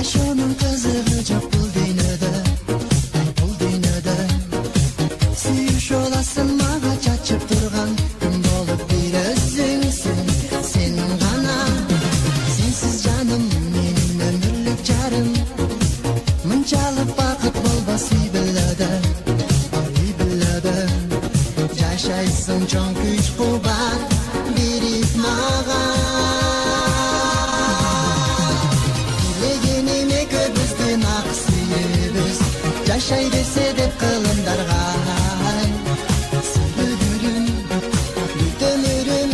Жашоонун кызыгы жок бул дүйнөдө, бул дүйнөдө. Сүйүшүп аласың мага чачып турган күн болуп бир өзүңсүң, сен гана. Сенсиз жаным менин өмүрлүк жарым, мынчалык бакыт болбос үй бүлөдө, үй бүлөдө. Жашайсың чоң күч кубат берип мага. Дилегениме көбүздүн ак сүйүүбүз, жашай берсе деп кылымдарга. Сүйгүлүм, бүтөмүрүм,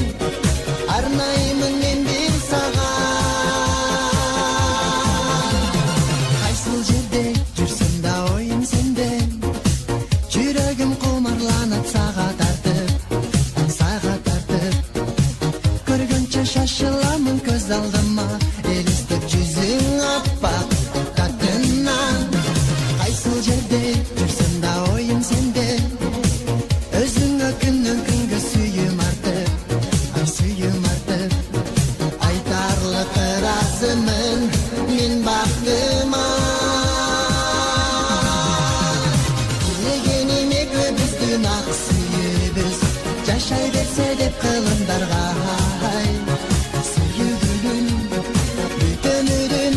арнаймын мен бир сага. Кайсыл жерде жүрсөм да оюм сенде, жүрөгүм кумарланып сага тартып, сага тартып. Көргөнчө шашыламын көз алдыма, элестеп жүзүң аппак тартынан. Кайсыл жерде жүрсөм да оюм сенде, өзүңө күндөн күнгө сүйүм артып, сүйүм артып. Айтарлык ыраазымын мен бактыма. Дилегениме көбүздүн ак сүйүүбүз, жашай берсе деп кылымдарга. Сүйгүлүм, бүтөмүрүм,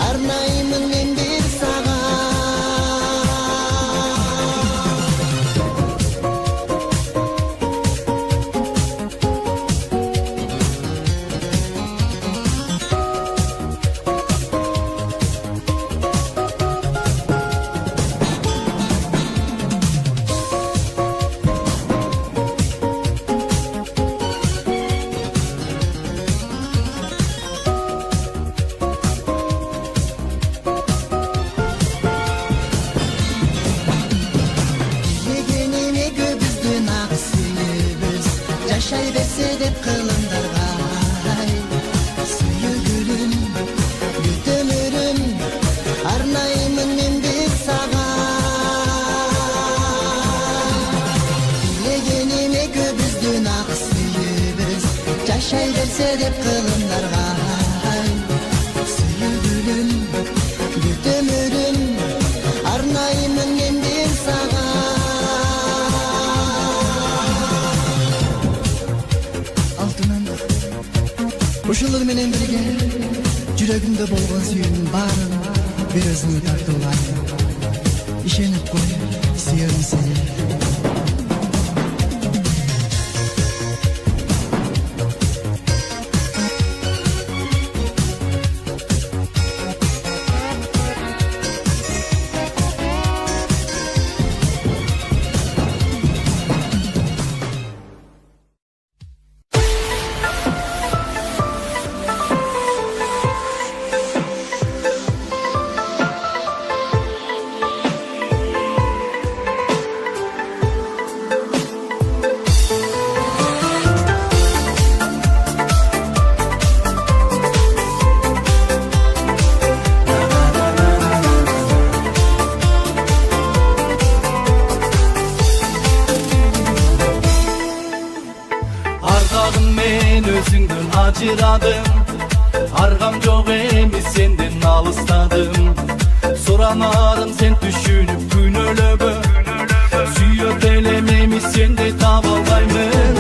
арнаймын мен бир сага. Дилегениме көбүздүн ак сүйүүбүз, жашай берсе деп кылымдарга. Сүйгүлүм, бүтөмүрүм, арнаймын мен бир сага. Дилегениме көбүздүн ак сүйүүбүз, жашай берсе деп кылымдарга. Сүйгүлүм, бүтөмүрүм, арнаймын мен бир сага. Алтыным, ушулугу менен бирге жүрөгүмдө болгон сүйүүнүн баарын бир өзүңө тартууладым. Ишенип кой, сүйөм сени. Ардагым мен өзүңдөн ажырадым, аргам жок эмес сенден алыстадым. Суранарым сен түшүнүп күнөөлөгө, сүйөт элем эмес сенде таба албаймын.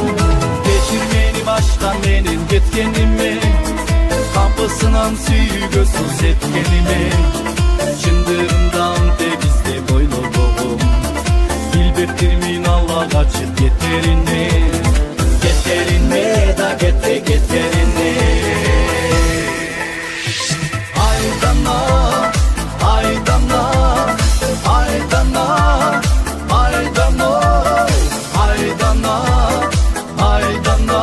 Кечир мени башка менен кеткениме, капысынан сүйүүгө суу сепкениме. Чындыгында ынте бизде бойлогом, билбептирмин Алла качып кетеринде. Кетеринде да кетеринде. Айдана, айдана, айдана, айдана, айдана, айдана.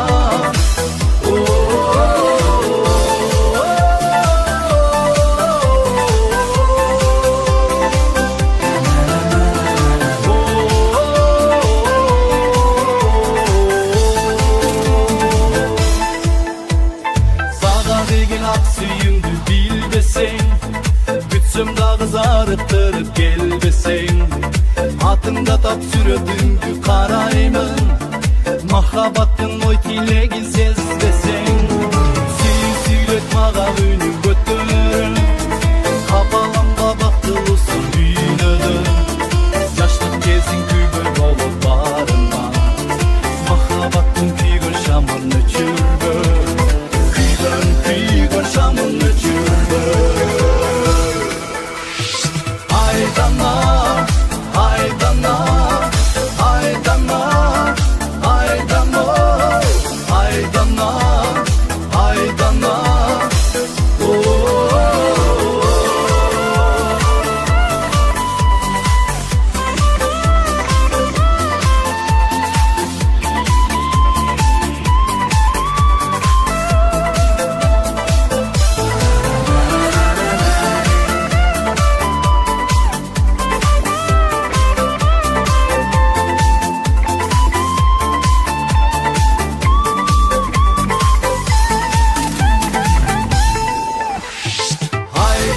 Зарыктырып келбесең, атыңда тап сүрөтүңдү караймын. Махабаттын ой тилегин сезбесең, сүйүп сүйлөт мага үнүң көтөрүп.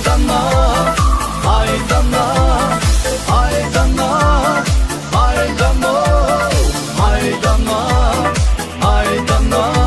айдана, айдана, айдана, айдана, айдана, айдана.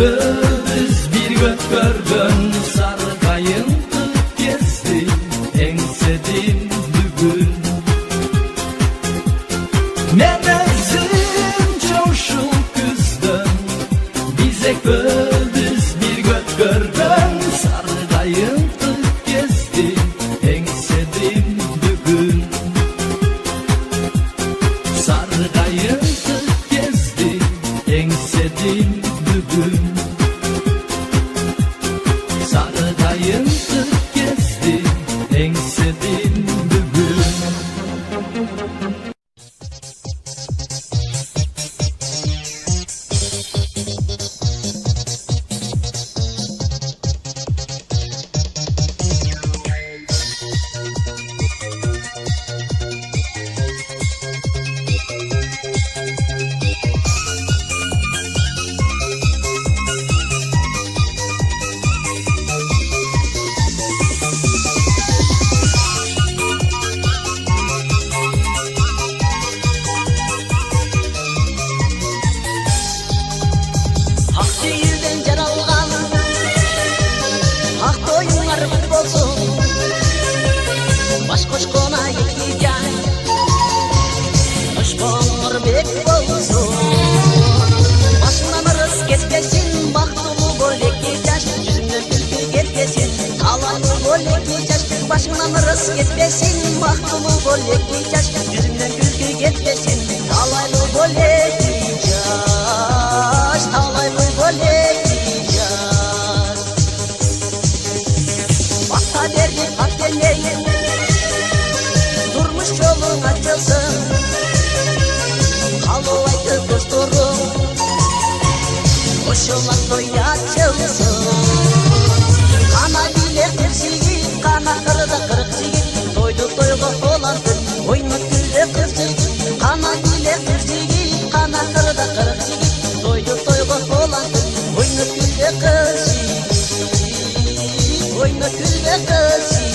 экөөбүз бир көткөргөн саргайың кезди эңседим бүгүн. Мен өзүмчө ушул күздөн биз экөөбүз бир көткөргөн саргайың кезди эңседим бүгүн. Саргайың кезди эңседим бүгүн. Саргайың кезди эңседим бүгүн. Başımdan ırıs ketmesin, bahtımı bolleki caş, yüzümden gülgü ketmesin, talaylı bolleki caş, talaylı bolleki caş. Bakta derdi bak demeyin, durmuş yolun açılsın, kalı aydı dostlarım, koşulan toy açılsın. Kana bile tepsigi, kana kırda kırık sigi, toydu toyga tolandın, oyunu külde kızcık. Kana bile tepsigi, kana kırda kırık sigi, toydu toyga tolandın, oyunu külde kızcık. Oyunu külde kızcık.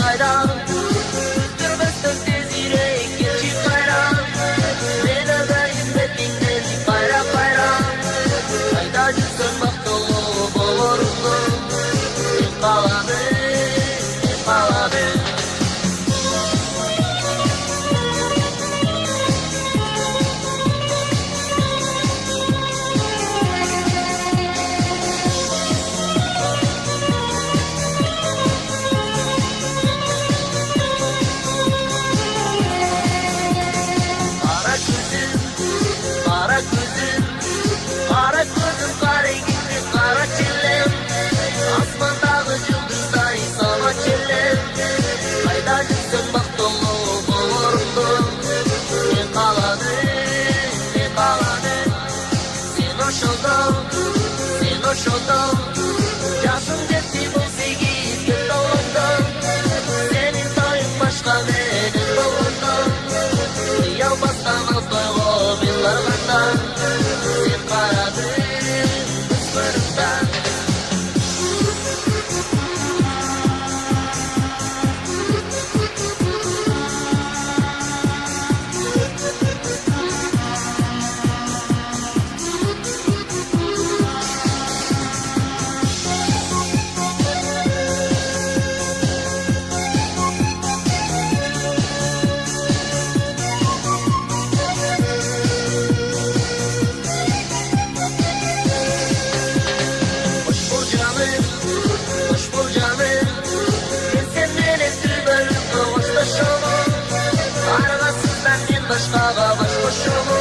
кайда күттүрбөстөн тезирээк келчи кайра мен ырдайын бетиңден кайра кайра кайда жүрсөң бактылуу болоруңду мен кааладым Кара көзүм кара эгиңди кара челем асмандагы жылдыздай сама челем кайда жүрсөң бактылуу болоруңду мен кааладым сен ошондо жашың жетти бул сегиз көз толгондо сенин тоюң башка менен болгондо уялбастан ал тойго мен барганда сен карадың көз көрүмдан башкага баш кошобу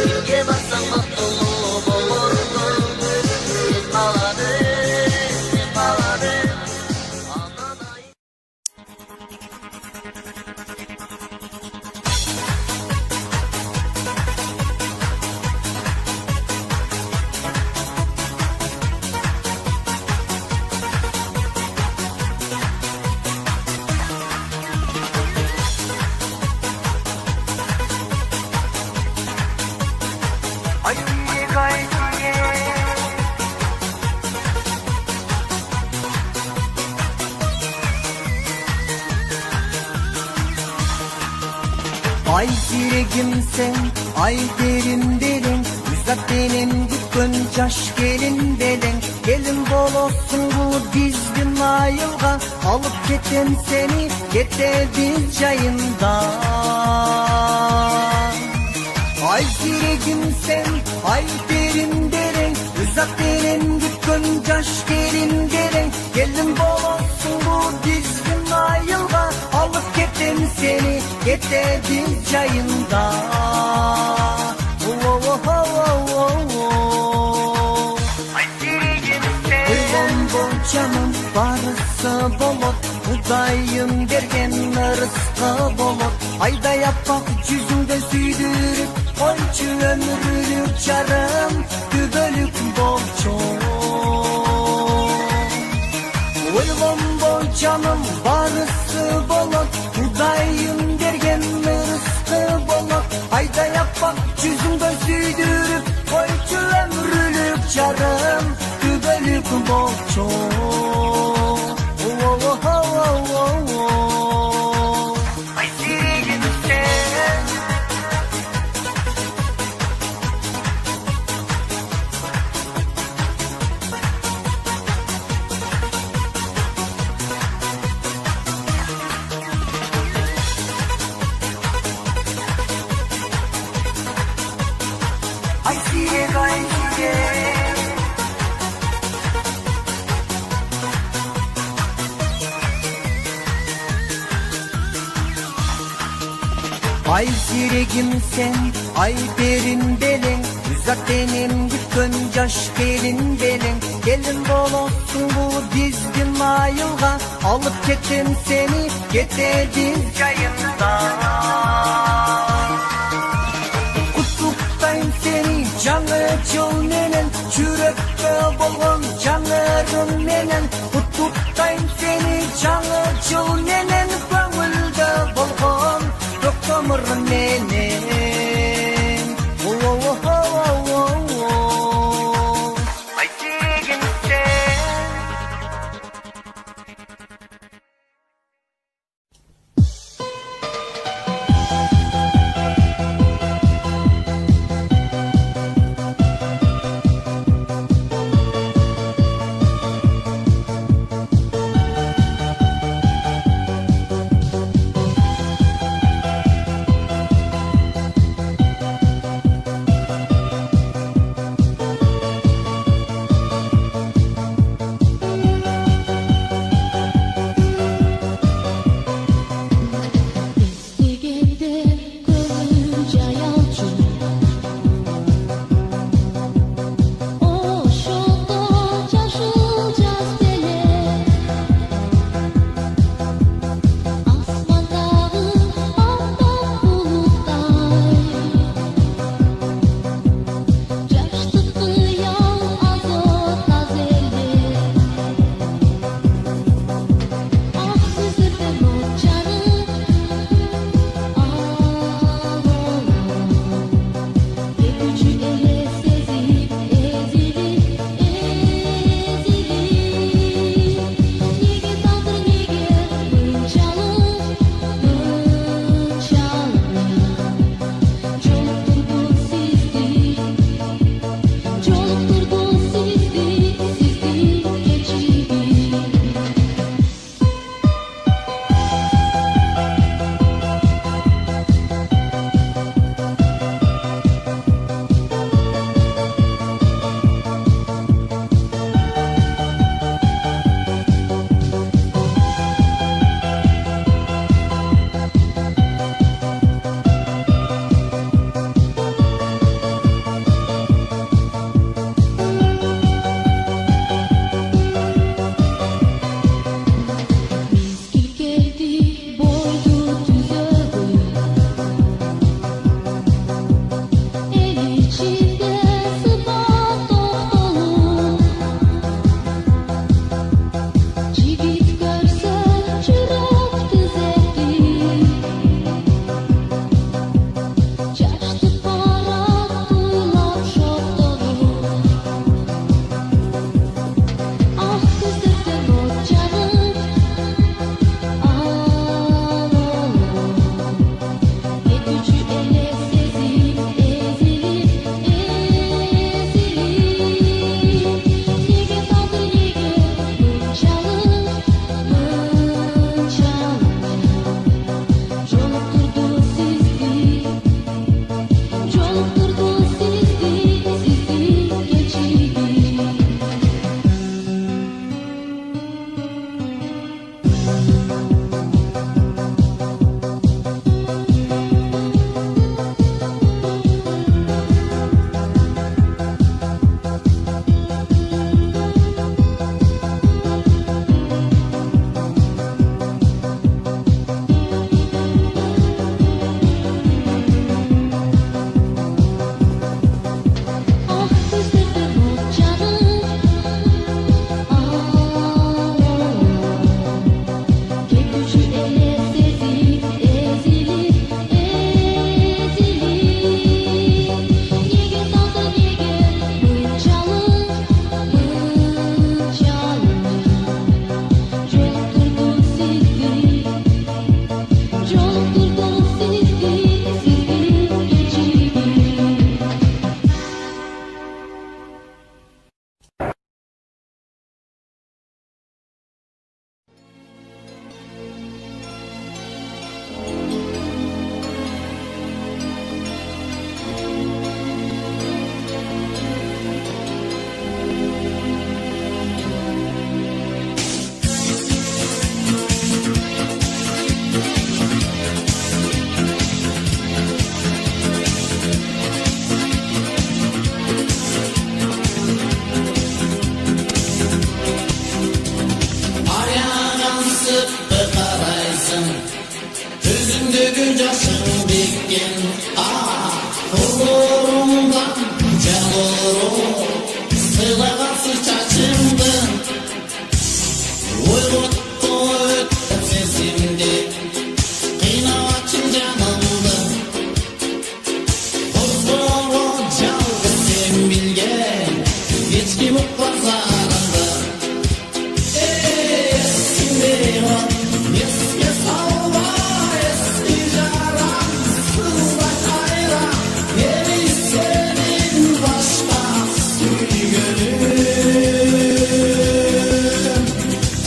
кимге барсаң бактылуу болоруңду мен кааладым Ay sirегимсең, ay терим делең, үзак менен күткөн жаш келин делең. Келин болосуң бул биздин айылга, алып кетем сени, кетебиз жайында. Ay sirегимсең, ay терим делең, үзак менен күткөн жаш келин делең. Келин болосуң бул биздин айылга, алып кетем seni, кетебиz жайында. Ойлонгон жаным барысы болот, Кудайым берген ырыскы болот. Айдай аппак жүзүңдө сүйдүрүп, койчу өмүрлүк жарым, күбөлүк болчу. Ойлонгон жаным барысы болот, Кудайым берген ырыскы болот. Айдай аппак жүзүңдө сүйдүрүп, койчу өмүрлүк жарым, күбөлүк болчу. Ай сирегимсең, ay sireg, ay sireg. Ay sirегимсең, ay терим делең, үзак менен күткөн жаш келин делең. Келин болосуң бул биздин айылга, алып кетем сени, кетебиз жайында. Куттуктайм сени жаңы жыл менен, жүрөккө болгон жаңырым менен. Куттуктайм сени жаңы жыл менен, көңүлдө болгон топтому менен. Ай сирегимсең. жайнадың, көзүңдөгү жашың беккен, кулурумдан жалоору сыйлагансың чачыңды, ойготто өттү сезимди, кыйнабачың жанымды, козгоого жалгыз сен билген, эч ким укпас зарыңды. Эсимде бар, эске салба, эски жарам, сызбай кайра, эми сенин башка сүйгөнүм.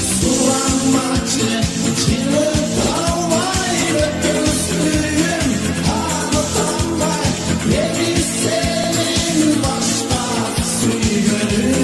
Суранмачы, чыгып албай, өткөн сүйгүм, аныктанбай, эми сенин башка сүйгөнүм.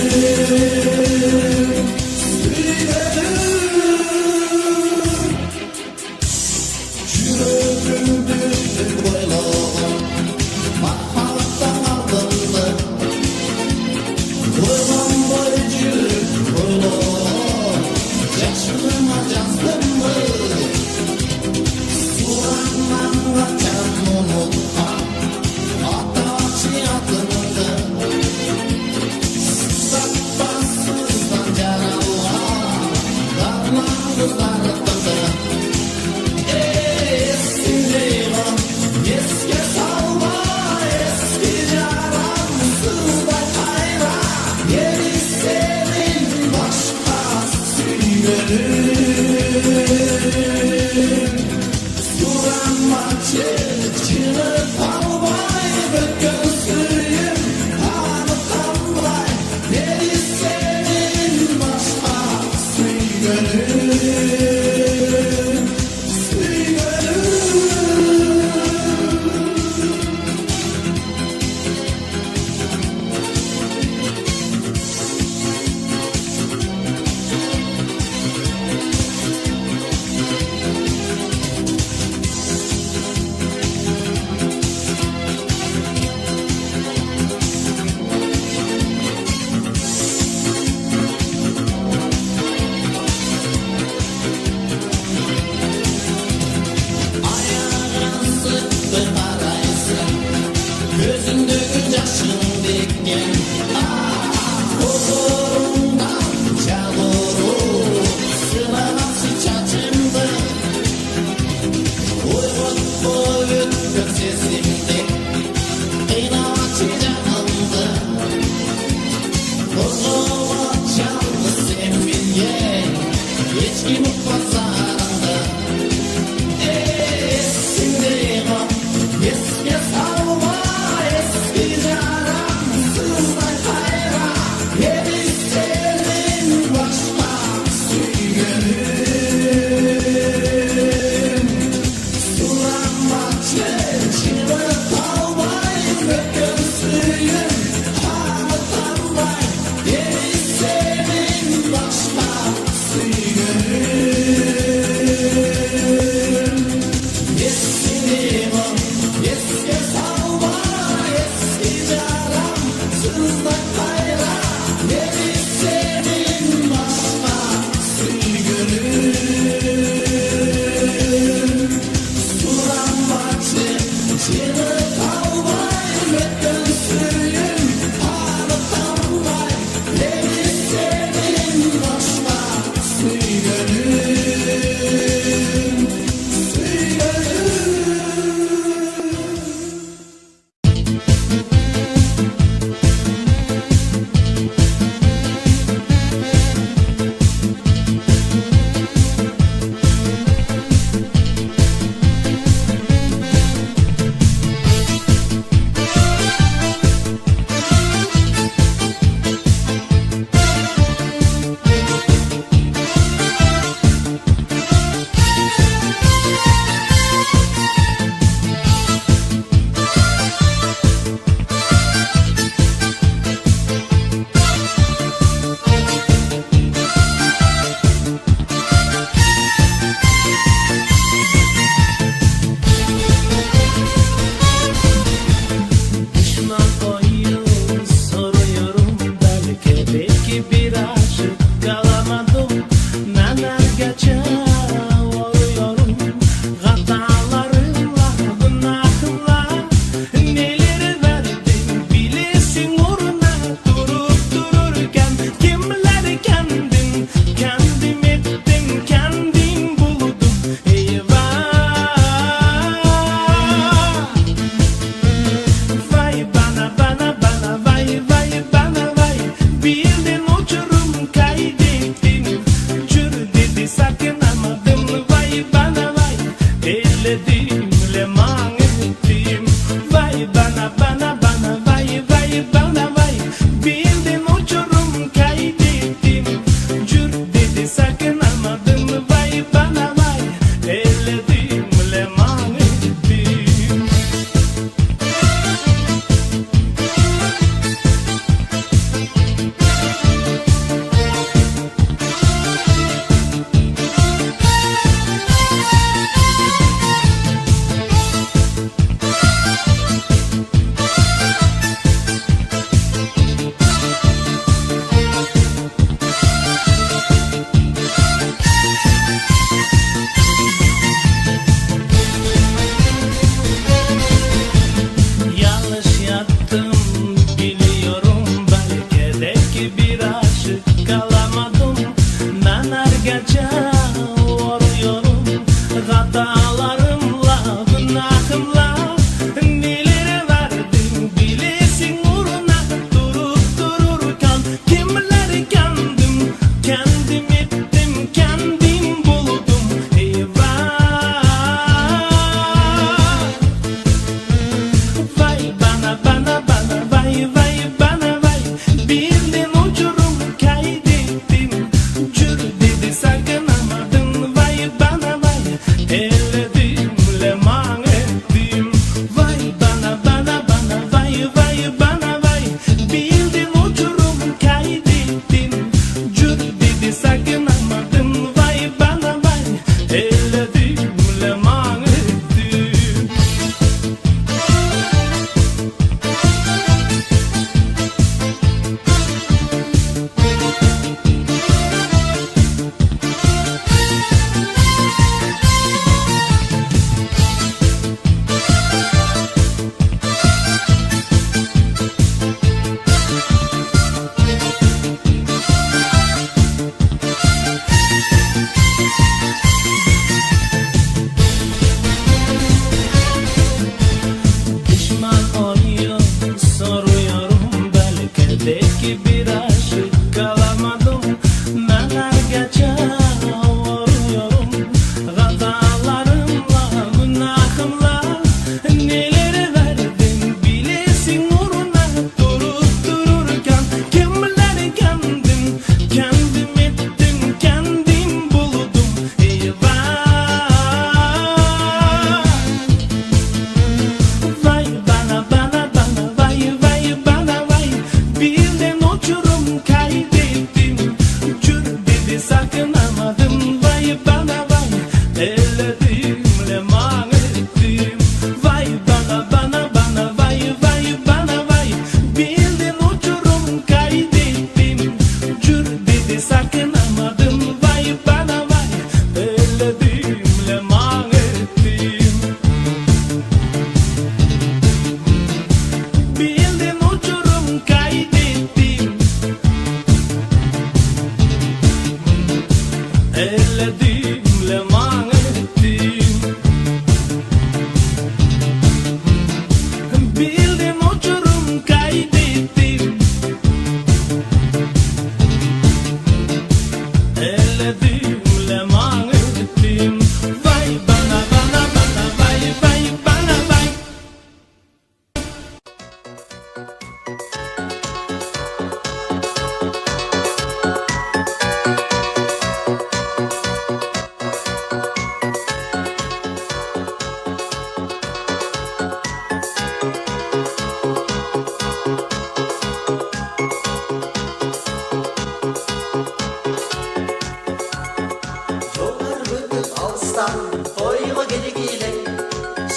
алыстан тойго келгиле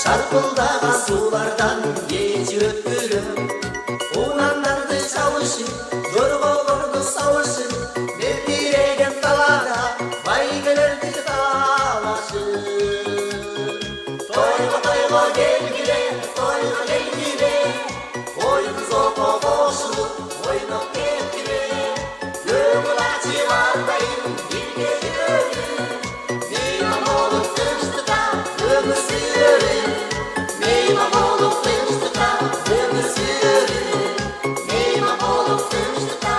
шаркылдаган суулардан кечип өткүлөм угандарды чалышып жорголорду сабышып мелдиреген талаада байгелерди талашып тойго келгиле оюн зоого кошулуп ойноп кеткиле көңүл ачып ардайым бирге жүрөлү мейман болуп тынчтыкка өмүр сүрөлү мейман болуп тынчтыкка өмүр сүрөлү мейман болуп тынчтыкка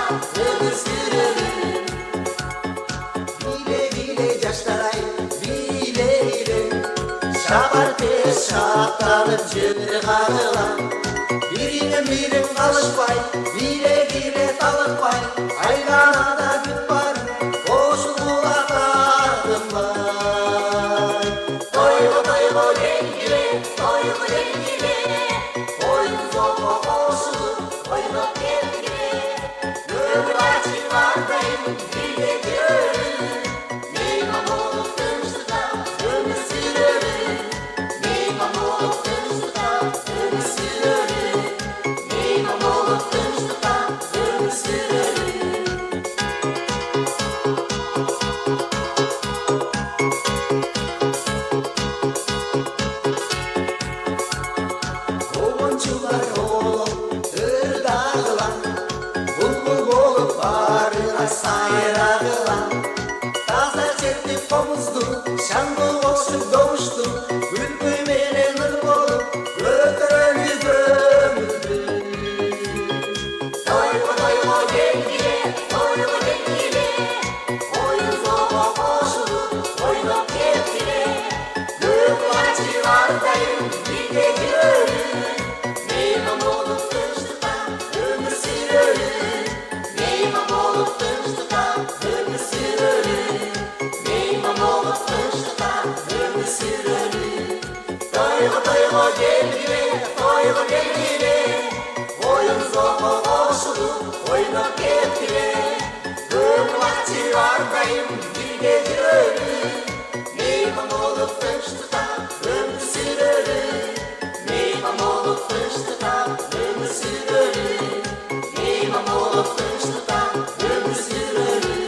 өмүр сүрөлү биле жаштар-ай биле шабар тез шапталып жөнү кагыла бириң калышпай биле талыкпай айланада күт бар кошулула тартынбай тойго келгиле оюн зоого кошулуп ойноп кеткиле көңүл ачып ардайым бирге жүрөлү мейман болуп тынчтыкка өмүр сүрөлү мейман болуп тынчтыкка өмүр сүрөлү мейман болуп тынчтыкка өмүр сүрөлү Оғыншылар олып ырдағылан бұлбұл болып барына сайрағылан таза сертіп қомызды шаңғы қосып доғышты үлпі менен ыр болып көтерілді көңілді тойго келгиле оюн зоого кошулуп ойноп кеткиле көңүл ачып ардайым бирге жүрөлү мейман болуп тынчтыкка өмүр сүрөлү мейман болуп тынчтыкка өмүр сүрөлү мейман болуп тынчтыкка өмүр сүрөлү тойго келгиле оюн зоого кошулуп ойноп кеткиле көңүл ачып ардайым бирге жүрөлү мейман болуп тынчтыкка өмүр сүрөлү мейман болуп тынчтыкка өмүр сүрөлү мейман болуп тынчтыкка өмүр сүрөлү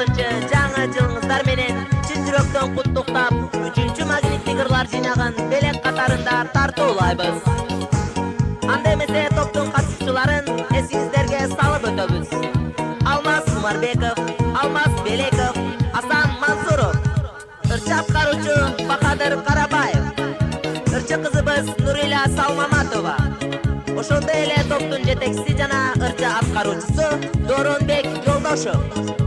16 жаңы жылыңыздар менен чын жүрөктөн куттуктап 3 магниттик ырлар жыйнаган белек катарында тартуулайбыз. Анда эмесе топтун катышчыларын эсиңиздерге салып өтөбүз. Алмаз Умарбеков, Алмаз Белеков, Асан Мансуров, ырчы аткаруучу Бахадыр Карабаев, ырчы кызыбыз Нурила Салмаматова, ошондой эле топтун жетекчиси жана ырчы аткаруучусу Доронбек Жолдошов.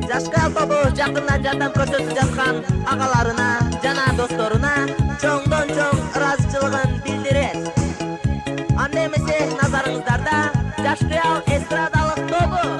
Жашкал тобу жакындан жардам көрсөтүп жаткан агаларына жана досторуна чоңдон чоң ыраазычылыгын билдирет. Анда эмесе назарыңыздарда Жашкал эстрадалык тобу.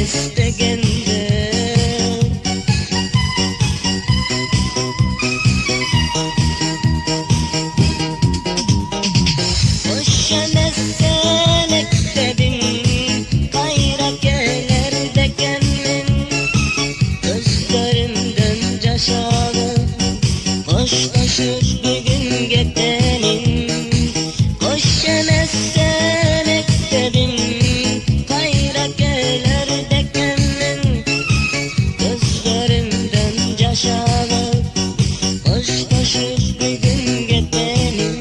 естегенде Hoş emesen ekledim Kayra gelir dekenmin Gözlerimden yaşadı Hoşlaşır bir gün getenin Hoş emesen ekledim Kayra gelir dekenmin Gözlerimden yaşadı Hoşlaşır bir gün getenin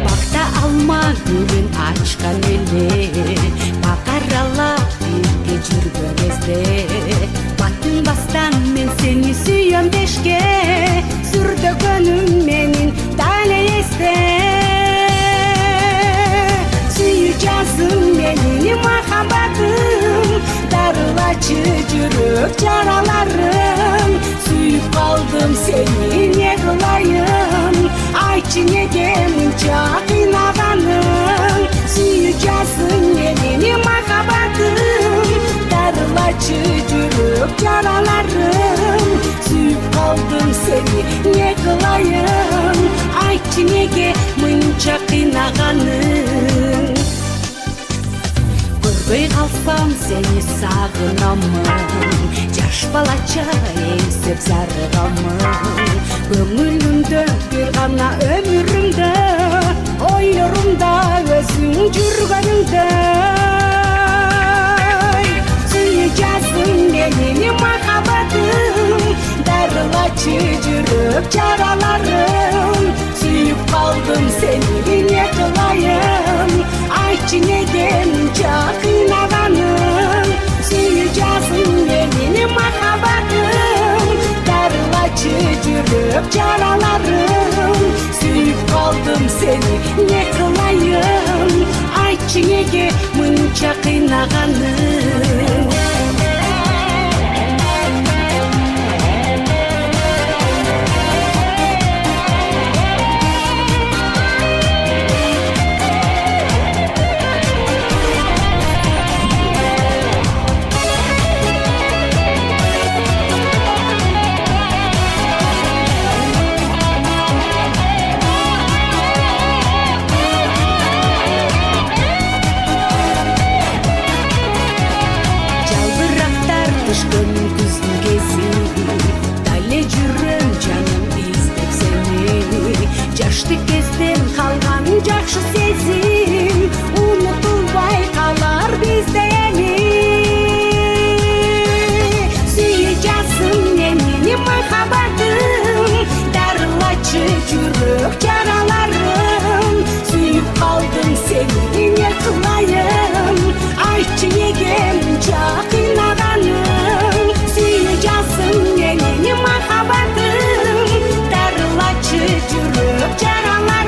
Bakta alma gülün açkan ele Bakarala birge жүргөн кезде Bатын бастан мен сени сүйөм дешке Сүрдөгөнүм менин дале эсте Сүйүүчүсүң менин махаббатым Дарылачы жүрөк жараларым Сүйүп калдым сени эмне кылайын Айтчы неге мынча кыйнаганың Сүйүүчүсүң менин махаббатым Дарылачы жүрөк жараларым Сүйүп калдым сени эмне кылайын Айтчы неге мынча кыйнаганың Көрбөй калсам сени сагынамын Жаш балача эңсеп зарыгамын Көңүлүмдө бир гана өмүрүмдө Ойлорумда өзүң жүргөнүңдө Сүйүүчүсүң менин махаббатым Дарылачы жүрөк жараларым Сүйүп калдым сени эмне кылайын Айтчы неге мынча кыйнаганың Сүйүүчүсүң менин махаббатым Дарылачы жүрөк жараларым Сүйүп калдым сени эмне кылайын Айтчы неге мынча кыйнаганың Düşkün күздүн кези Дале жүрөм жаным издеп сени Жаштык кезден калган жакшы сезим Унутулбай калар бизде эми Сүйүүчүсүң менин махаббатым Дарылачы жүрөк жараларым Сүйүп калдым сени эмне кылайын Айтчы неге мынча кыйнаганың Сүйүүчүсүң менин махаббатым Дарылачы жүрөк жараларым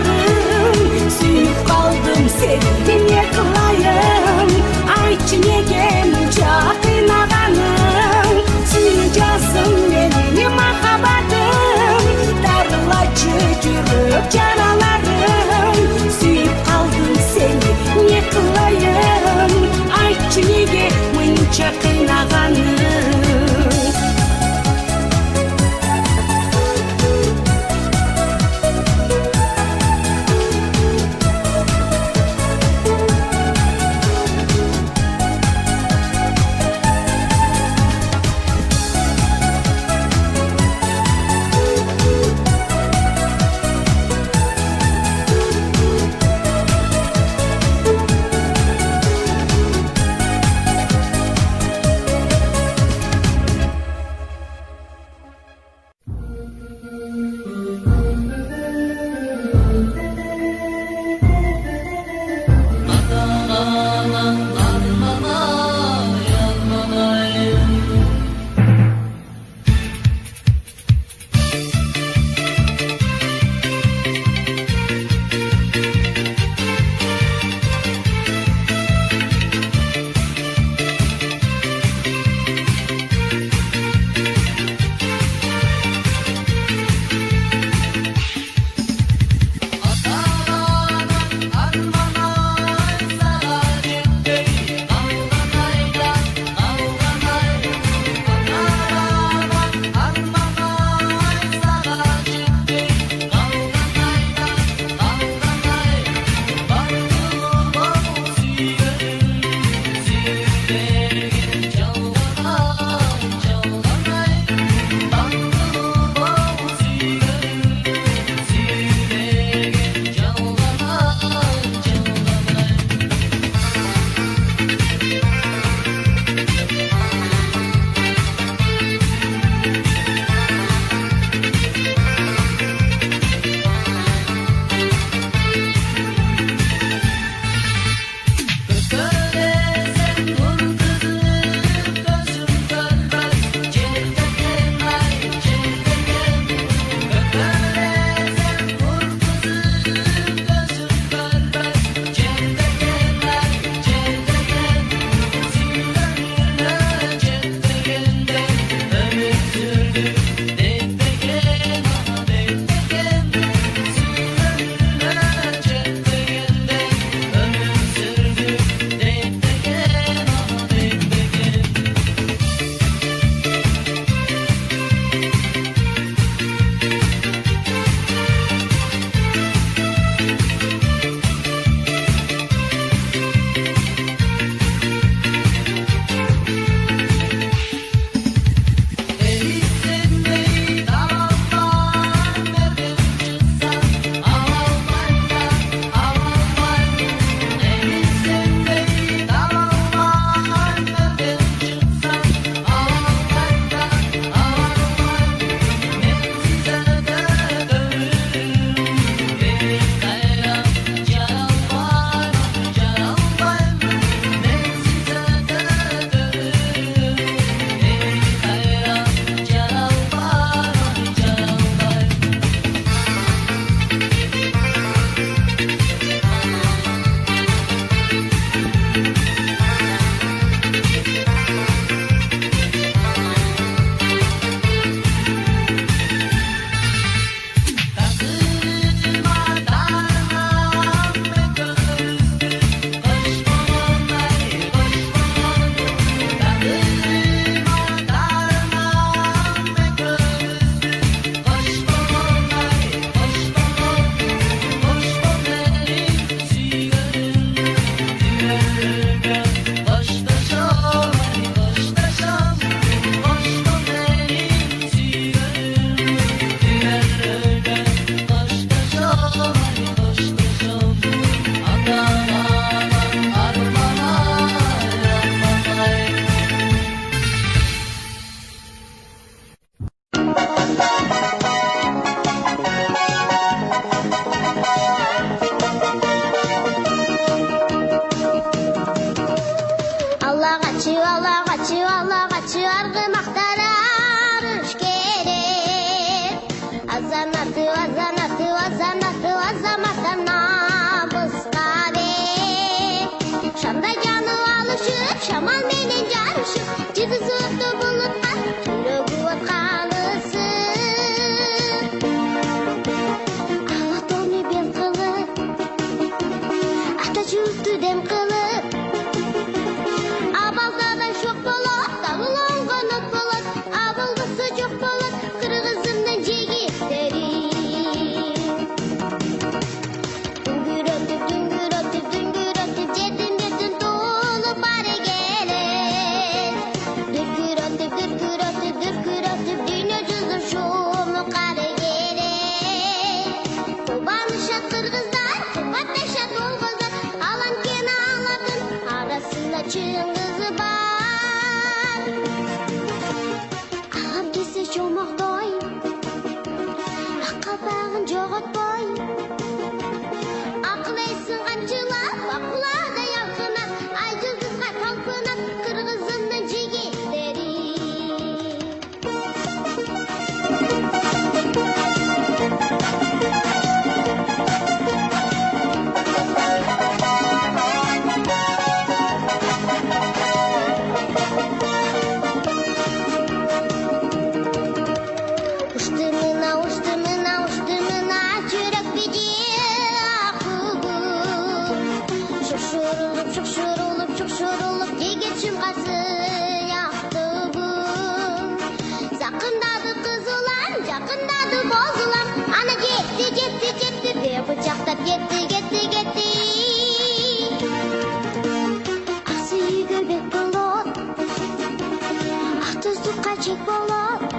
çek bolop.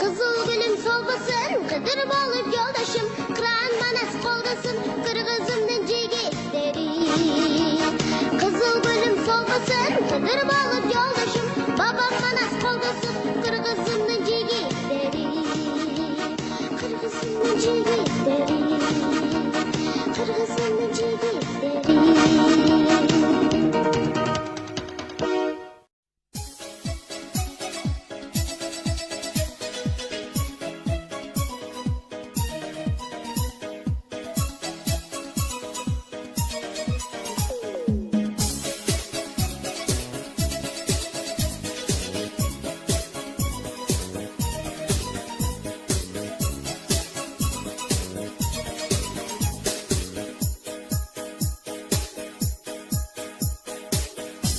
Kızıl gülüm solmasın, kıdır bolup yoldaşım. Kıran manas kolgasın, Kırgızımdın jigitleri. Kızıl gülüm solmasın, kıdır bolup yoldaşım. Babam manas kolgasın, Kırgızımdın jigitleri. Kırgızımdın jigitleri. Kırgızımdın jigitleri.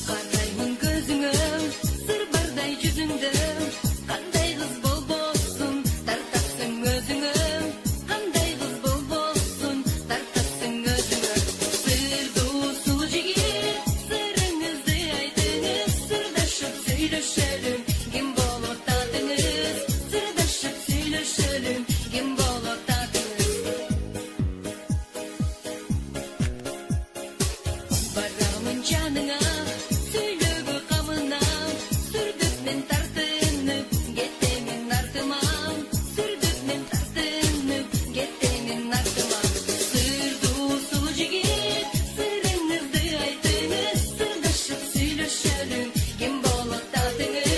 Qarayman gözüňe, sır barday yüzüňde. Qanday kız bol bolsun, tartarsın özüňe. Qanday kız bol bolsun, tartarsın özüňe. Sırdı usul jigit, sırrıňyzdy aýdyňyz. Sırdaşyp söýleşelim, kim bolup tadyňyz. Sırdaşyp söýleşelim, kim bolup tadyňyz. Baramın canına, söylüğü kamına. Sürdük men tartınıp, gettemin artıma. Sürdük men tartınıp, gettemin artıma. Sırdı usul jigit, sırrıňyzdy aýdyňyz. Sırdaşyp söýleşelim, kim bolup tadyňyz.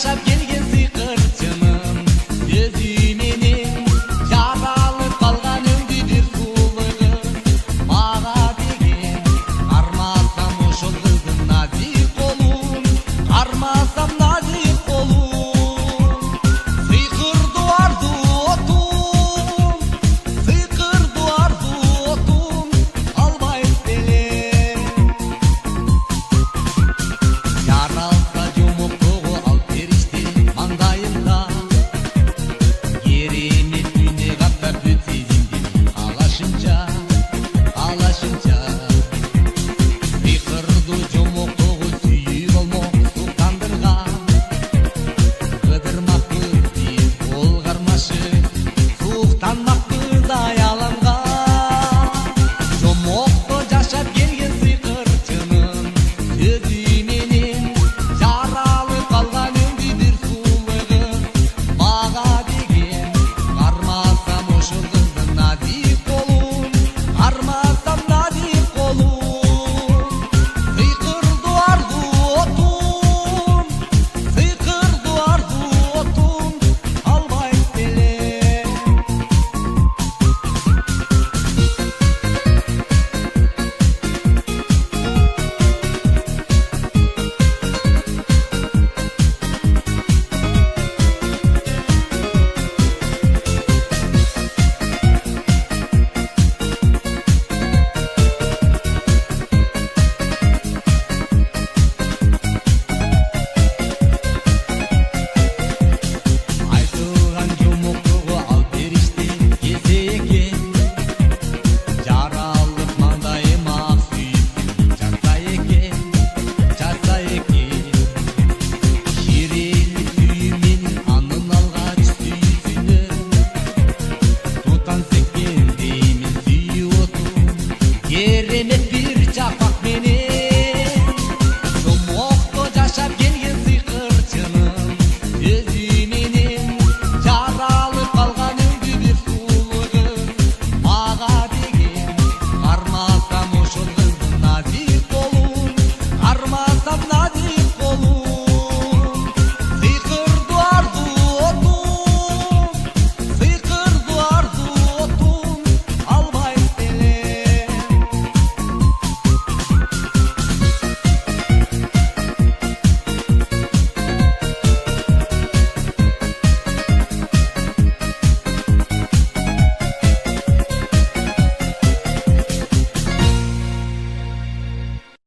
жашап